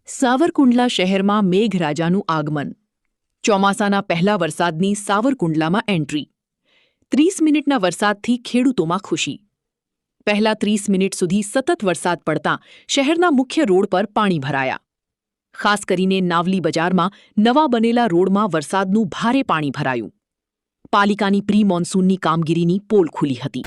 સાવરકુંડલા શહેરમાં મેઘરાજાનું આગમન. ચોમાસાના પહેલા વરસાદની સાવરકુંડલામાં એન્ટ્રી. 30 મિનિટના વરસાદથી ખેડૂતોમાં ખુશી. પહેલા 30 મિનિટ સુધી સતત વરસાદ પડતા શહેરના મુખ્ય રોડ પર પાણી ભરાયા. ખાસ કરીને નાવલી બજારમાં નવા બનેલા રોડમાં વરસાદનું ભારે પાણી ભરાયું. પાલિકાની પ્રી મોન્સૂનની કામગીરીની પોલ ખુલી હતી.